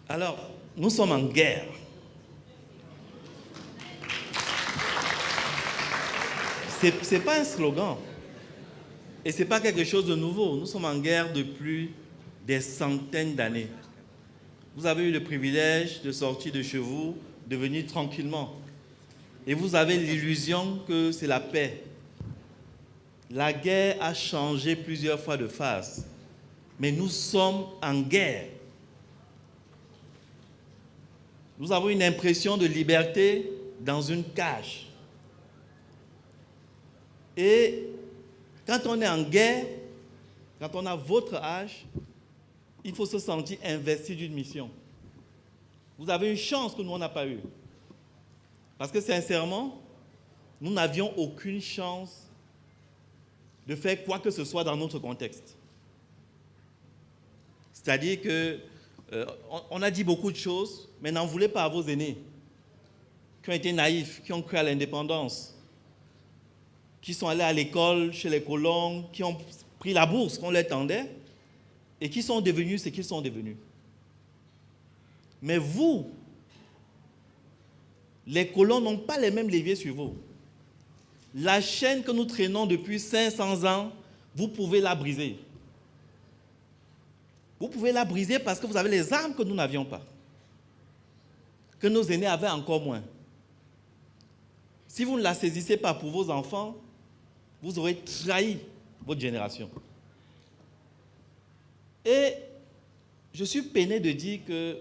Alors, nous sommes en guerre. Ce n'est pas un slogan. Et ce n'est pas quelque chose de nouveau. Nous sommes en guerre depuis des centaines d'années. Vous avez eu le privilège de sortir de chez vous, de venir tranquillement. Et vous avez l'illusion que c'est la paix. La guerre a changé plusieurs fois de phase. Mais nous sommes en guerre. Nous avons une impression de liberté dans une cage. Et quand on est en guerre, quand on a votre âge, il faut se sentir investi d'une mission. Vous avez une chance que nous, on n'a pas eue. Parce que sincèrement, nous n'avions aucune chance de faire quoi que ce soit dans notre contexte. C'est-à-dire qu'on a dit beaucoup de choses, mais n'en voulez pas à vos aînés, qui ont été naïfs, qui ont cru à l'indépendance, qui sont allés à l'école chez les colons, qui ont pris la bourse qu'on leur tendait, et qui sont devenus ce qu'ils sont devenus. Mais vous, les colons n'ont pas les mêmes leviers sur vous. La chaîne que nous traînons depuis 500 ans, vous pouvez la briser. Vous pouvez la briser parce que vous avez les armes que nous n'avions pas, que nos aînés avaient encore moins. Si vous ne la saisissez pas pour vos enfants, vous aurez trahi votre génération. Et je suis peiné de dire que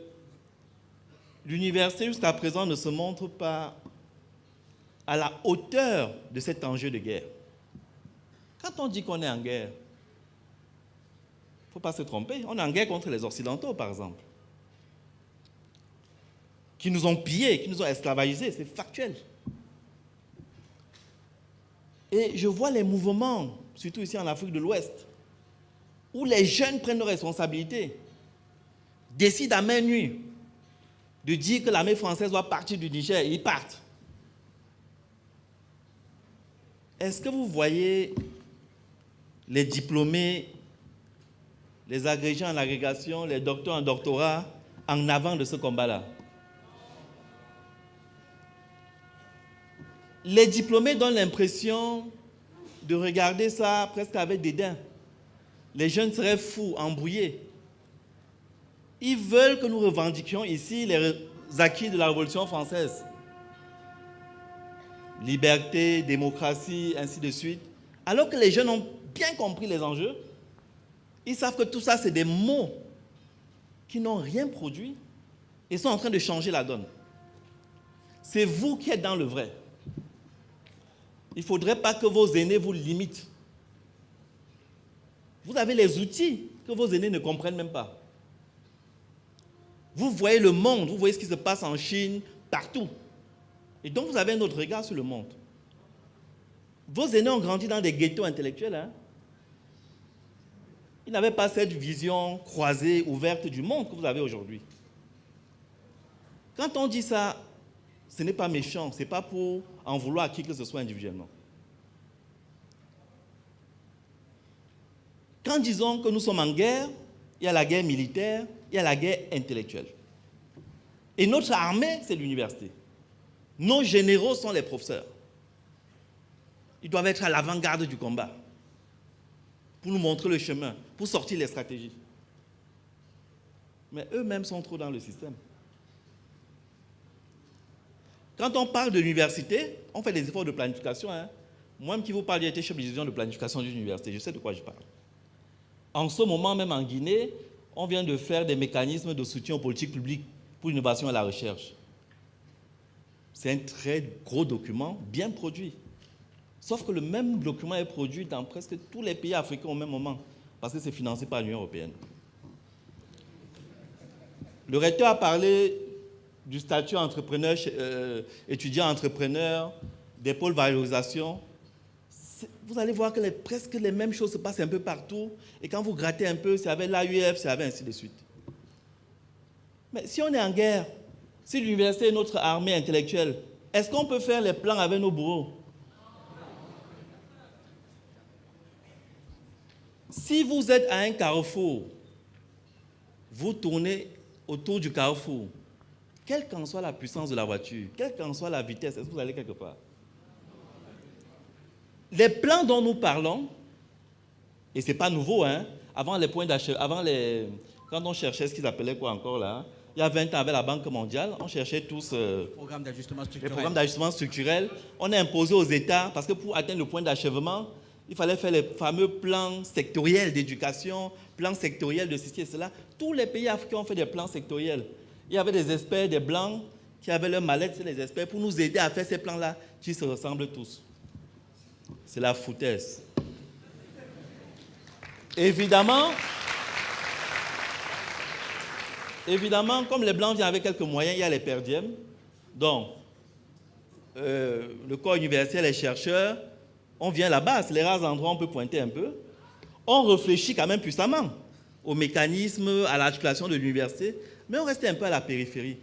l'université jusqu'à présent ne se montre pas à la hauteur de cet enjeu de guerre. Quand on dit qu'on est en guerre, il ne faut pas se tromper, on est en guerre contre les Occidentaux, par exemple, qui nous ont pillés, qui nous ont esclavagisés, c'est factuel. Et je vois les mouvements, surtout ici en Afrique de l'Ouest, où les jeunes prennent leurs responsabilités, décident à main nue de dire que l'armée française doit partir du Niger, et ils partent. Est-ce que vous voyez les diplômés, les agrégés en agrégation, les docteurs en doctorat en avant de ce combat-là? Les diplômés donnent l'impression de regarder ça presque avec dédain. Les jeunes seraient fous, embrouillés. Ils veulent que nous revendiquions ici les acquis de la Révolution française. Liberté, démocratie, ainsi de suite. Alors que les jeunes ont bien compris les enjeux, ils savent que tout ça, c'est des mots qui n'ont rien produit et sont en train de changer la donne. C'est vous qui êtes dans le vrai. Il ne faudrait pas que vos aînés vous limitent. Vous avez les outils que vos aînés ne comprennent même pas. Vous voyez le monde, vous voyez ce qui se passe en Chine, partout. Et donc vous avez un autre regard sur le monde. Vos aînés ont grandi dans des ghettos intellectuels. Hein? Ils n'avaient pas cette vision croisée, ouverte du monde que vous avez aujourd'hui. Quand on dit ça, ce n'est pas méchant, ce n'est pas pour en vouloir à qui que ce soit individuellement. Quand disons que nous sommes en guerre, il y a la guerre militaire, il y a la guerre intellectuelle. Et notre armée, c'est l'université. Nos généraux sont les professeurs. Ils doivent être à l'avant-garde du combat pour nous montrer le chemin, pour sortir les stratégies. Mais eux-mêmes sont trop dans le système. Quand on parle de l'université, on fait des efforts de planification. Hein. Moi-même qui vous parle, j'ai été chef de division de planification d'une université. Je sais de quoi je parle. En ce moment, même en Guinée, on vient de faire des mécanismes de soutien aux politiques publiques pour l'innovation et la recherche. C'est un très gros document, bien produit. Sauf que le même document est produit dans presque tous les pays africains au même moment, parce que c'est financé par l'Union européenne. Le recteur a parlé du statut entrepreneur, étudiant-entrepreneur, des pôles valorisation. Vous allez voir que presque les mêmes choses se passent un peu partout. Et quand vous grattez un peu, c'est avec l'AUF, c'est avec ainsi de suite. Mais si on est en guerre, si l'université est notre armée intellectuelle, est-ce qu'on peut faire les plans avec nos bourreaux? Si vous êtes à un carrefour, vous tournez autour du carrefour, quelle qu'en soit la puissance de la voiture, quelle qu'en soit la vitesse, est-ce que vous allez quelque part? Les plans dont nous parlons, et ce n'est pas nouveau, hein, avant les points d'achèvement, quand on cherchait ce qu'ils appelaient quoi encore là, il y a 20 ans avec la Banque mondiale, on cherchait tous les programmes d'ajustement structurel. On a imposé aux États, parce que pour atteindre le point d'achèvement, il fallait faire les fameux plans sectoriels d'éducation, plans sectoriels de ceci et cela. Tous les pays africains ont fait des plans sectoriels. Il y avait des experts, des blancs, qui avaient leur mallette, c'est les experts, pour nous aider à faire ces plans-là, qui se ressemblent tous. C'est la foutaise. Évidemment, comme les Blancs viennent avec quelques moyens, il y a les perdièmes. Donc, le corps universitaire, les chercheurs, on vient là-bas, c'est les rares endroits où on peut pointer un peu. On réfléchit quand même puissamment au mécanisme, à l'articulation de l'université, mais on reste un peu à la périphérie.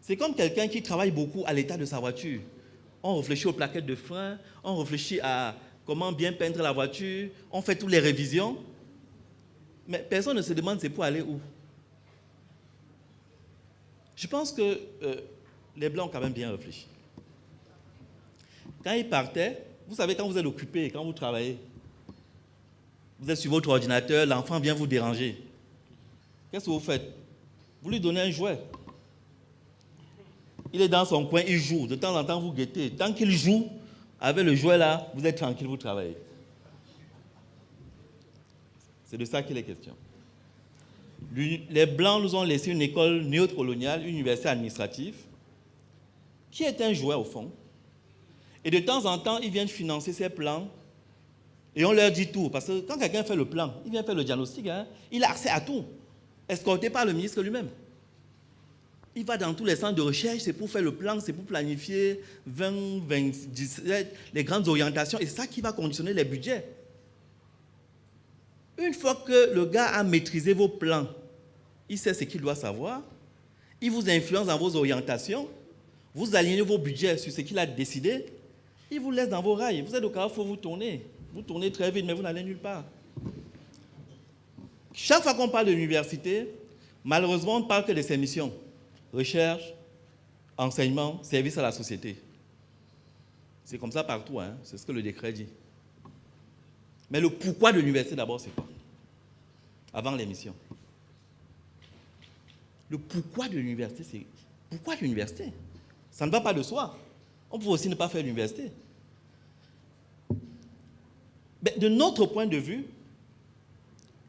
C'est comme quelqu'un qui travaille beaucoup à l'état de sa voiture. On réfléchit aux plaquettes de frein, on réfléchit à comment bien peindre la voiture, on fait toutes les révisions, mais personne ne se demande c'est pour aller où. Je pense que les Blancs ont quand même bien réfléchi. Quand ils partaient, vous savez, quand vous êtes occupé, quand vous travaillez, vous êtes sur votre ordinateur, l'enfant vient vous déranger. Qu'est-ce que vous faites? Vous lui donnez un jouet. Il est dans son coin, il joue. De temps en temps, vous guettez. Tant qu'il joue, avec le jouet là, vous êtes tranquille, vous travaillez. C'est de ça qu'il est question. Les Blancs nous ont laissé une école néocoloniale, une université administrative, qui est un jouet au fond. Et de temps en temps, ils viennent financer ces plans et on leur dit tout. Parce que quand quelqu'un fait le plan, il vient faire le diagnostic, hein, il a accès à tout, escorté par le ministre lui-même. Il va dans tous les centres de recherche, c'est pour faire le plan, c'est pour planifier 20, 17, les grandes orientations, et c'est ça qui va conditionner les budgets. Une fois que le gars a maîtrisé vos plans, il sait ce qu'il doit savoir, il vous influence dans vos orientations, vous alignez vos budgets sur ce qu'il a décidé, il vous laisse dans vos rails. Vous êtes au carrefour, vous tournez. Vous tournez très vite, mais vous n'allez nulle part. Chaque fois qu'on parle de l'université, malheureusement, on ne parle que de ses missions. Recherche, enseignement, service à la société. C'est comme ça partout, hein? C'est ce que le décret dit. Mais le pourquoi de l'université, d'abord, c'est quoi? Avant les missions. Le pourquoi de l'université, c'est... Pourquoi l'université? Ça ne va pas de soi. On peut aussi ne pas faire l'université. Mais de notre point de vue,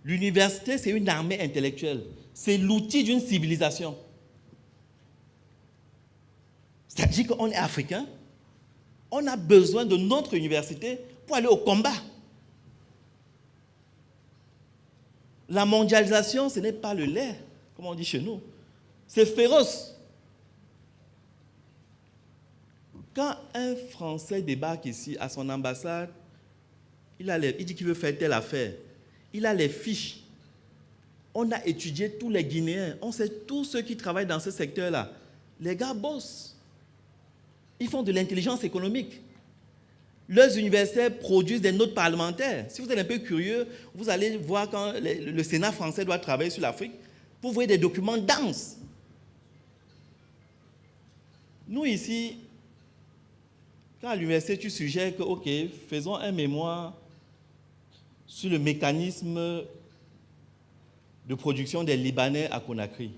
l'université, c'est une armée intellectuelle. C'est l'outil d'une civilisation. C'est-à-dire qu'on est africain, on a besoin de notre université pour aller au combat. La mondialisation, ce n'est pas le lait, comme on dit chez nous. C'est féroce. Quand un Français débarque ici à son ambassade, il dit qu'il veut faire telle affaire. Il a les fiches. On a étudié tous les Guinéens. On sait tous ceux qui travaillent dans ce secteur-là. Les gars bossent. Ils font de l'intelligence économique. Leurs universités produisent des notes parlementaires. Si vous êtes un peu curieux, vous allez voir quand le Sénat français doit travailler sur l'Afrique, vous voyez des documents denses. Nous ici, quand à l'université tu suggères que, ok, faisons un mémoire sur le mécanisme de production des Libanais à Conakry,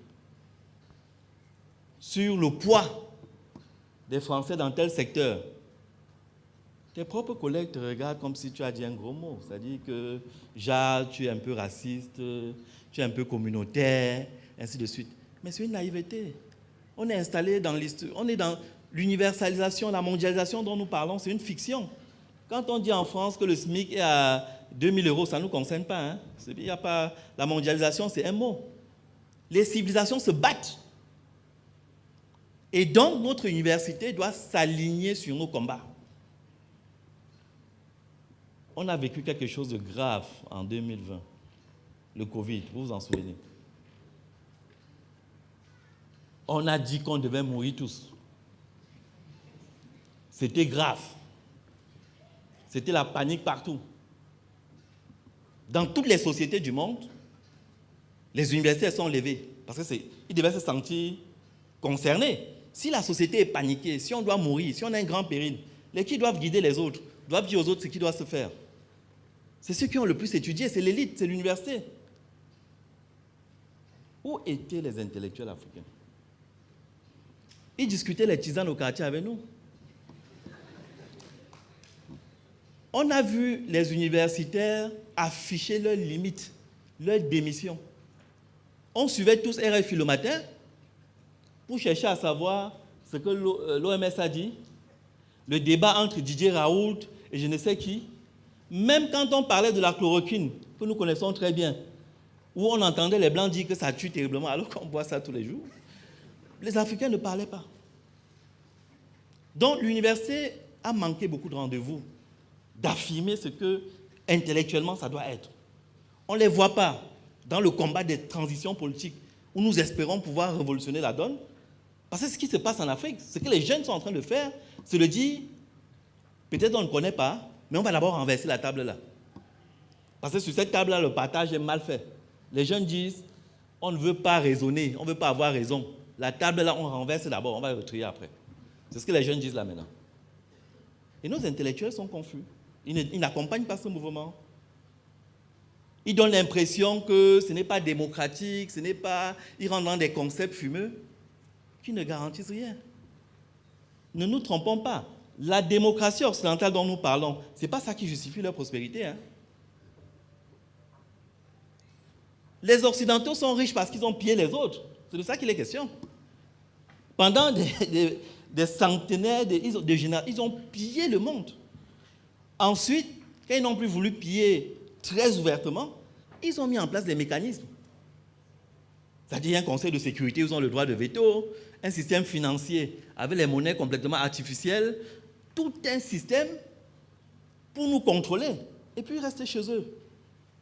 sur le poids des Français dans tel secteur, tes propres collègues te regardent comme si tu as dit un gros mot. C'est-à-dire que, Jacques, tu es un peu raciste, tu es un peu communautaire, ainsi de suite. Mais c'est une naïveté. On est installé dans l'histoire, on est dans l'universalisation, la mondialisation dont nous parlons, c'est une fiction. Quand on dit en France que le SMIC est à 2000 €, ça ne nous concerne pas. Hein. Il y a pas. La mondialisation, c'est un mot. Les civilisations se battent. Et donc, notre université doit s'aligner sur nos combats. On a vécu quelque chose de grave en 2020, le Covid, vous vous en souvenez. On a dit qu'on devait mourir tous. C'était grave. C'était la panique partout. Dans toutes les sociétés du monde, les universités sont levées. Parce qu'ils devaient se sentir concernés. Si la société est paniquée, si on doit mourir, si on a un grand péril, les qui doivent guider les autres, doivent dire aux autres ce qui doit se faire. C'est ceux qui ont le plus étudié, c'est l'élite, c'est l'université. Où étaient les intellectuels africains? Ils discutaient les tisanes au quartier avec nous. On a vu les universitaires afficher leurs limites, leurs démissions. On suivait tous RFI le matin pour chercher à savoir ce que l'OMS a dit, le débat entre Didier Raoult et je ne sais qui. Même quand on parlait de la chloroquine, que nous connaissons très bien, où on entendait les Blancs dire que ça tue terriblement, alors qu'on boit ça tous les jours, les Africains ne parlaient pas. Donc l'université a manqué beaucoup de rendez-vous, d'affirmer ce que intellectuellement ça doit être. On ne les voit pas dans le combat des transitions politiques où nous espérons pouvoir révolutionner la donne. Parce que ce qui se passe en Afrique, ce que les jeunes sont en train de faire, c'est de dire, peut-être on ne connaît pas, mais on va d'abord renverser la table là. Parce que sur cette table-là, le partage est mal fait. Les jeunes disent, on ne veut pas raisonner, on ne veut pas avoir raison. La table là, on renverse d'abord, on va retrier après. C'est ce que les jeunes disent là maintenant. Et nos intellectuels sont confus. Ils n'accompagnent pas ce mouvement. Ils donnent l'impression que ce n'est pas démocratique, ce n'est pas... Ils rentrent dans des concepts fumeux qui ne garantissent rien. Ne nous trompons pas. La démocratie occidentale dont nous parlons, ce n'est pas ça qui justifie leur prospérité. Hein. Les Occidentaux sont riches parce qu'ils ont pillé les autres. C'est de ça qu'il est question. Pendant des centenaires de générations, ils ont pillé le monde. Ensuite, quand ils n'ont plus voulu piller très ouvertement, ils ont mis en place des mécanismes. C'est-à-dire un conseil de sécurité où ils ont le droit de veto, un système financier avec les monnaies complètement artificielles, tout un système pour nous contrôler. Et puis rester chez eux.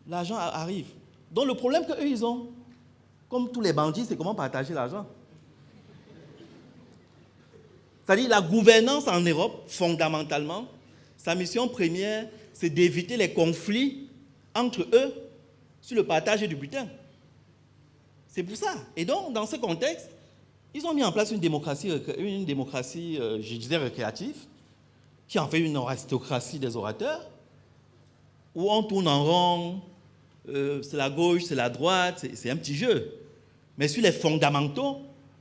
L'argent arrive. Donc le problème qu'eux, ils ont, comme tous les bandits, c'est comment partager l'argent. C'est-à-dire la gouvernance en Europe, fondamentalement, sa mission première, c'est d'éviter les conflits entre eux sur le partage du butin. C'est pour ça. Et donc, dans ce contexte, ils ont mis en place une démocratie, je disais, récréative, qui en fait une aristocratie des orateurs, où on tourne en rond, c'est la gauche, c'est la droite, c'est un petit jeu. Mais sur les fondamentaux,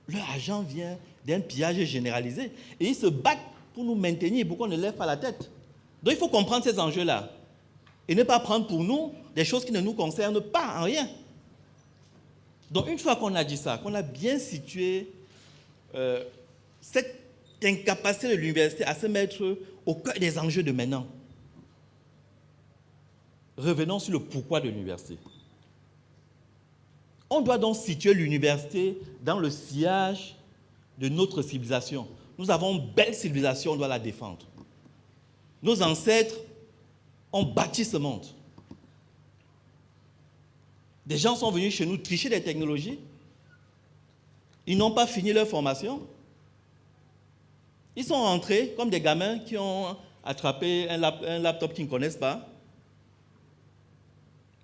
leur argent vient d'un pillage généralisé. Et ils se battent pour nous maintenir, pour qu'on ne lève pas la tête. Donc il faut comprendre ces enjeux-là. Et ne pas prendre pour nous des choses qui ne nous concernent pas en rien. Donc une fois qu'on a dit ça, qu'on a bien situé cette incapacité de l'université à se mettre au cœur des enjeux de maintenant, revenons sur le pourquoi de l'université. On doit donc situer l'université dans le sillage de notre civilisation. Nous avons une belle civilisation, on doit la défendre. Nos ancêtres ont bâti ce monde. Des gens sont venus chez nous tricher des technologies. Ils n'ont pas fini leur formation. Ils sont rentrés comme des gamins qui ont attrapé un laptop qu'ils ne connaissent pas.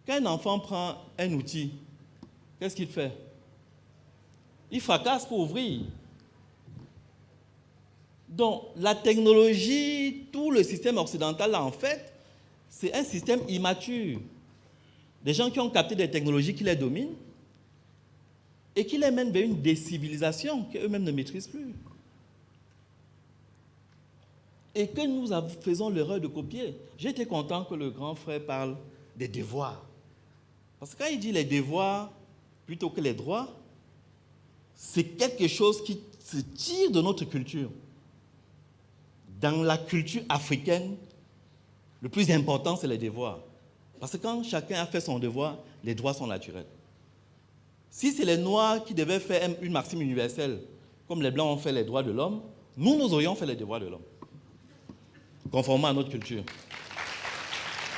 Quand un enfant prend un outil, qu'est-ce qu'il fait? Il fracasse pour ouvrir. Donc, la technologie, tout le système occidental, là, en fait, c'est un système immature. Des gens qui ont capté des technologies qui les dominent et qui les mènent vers une décivilisation qu'eux-mêmes ne maîtrisent plus. Et que nous faisons l'erreur de copier. J'ai été content que le grand frère parle des devoirs. Parce que quand il dit les devoirs plutôt que les droits, c'est quelque chose qui se tire de notre culture. Dans la culture africaine, le plus important, c'est les devoirs. Parce que quand chacun a fait son devoir, les droits sont naturels. Si c'est les Noirs qui devaient faire une maxime universelle, comme les Blancs ont fait les droits de l'homme, nous aurions fait les devoirs de l'homme, conformément à notre culture.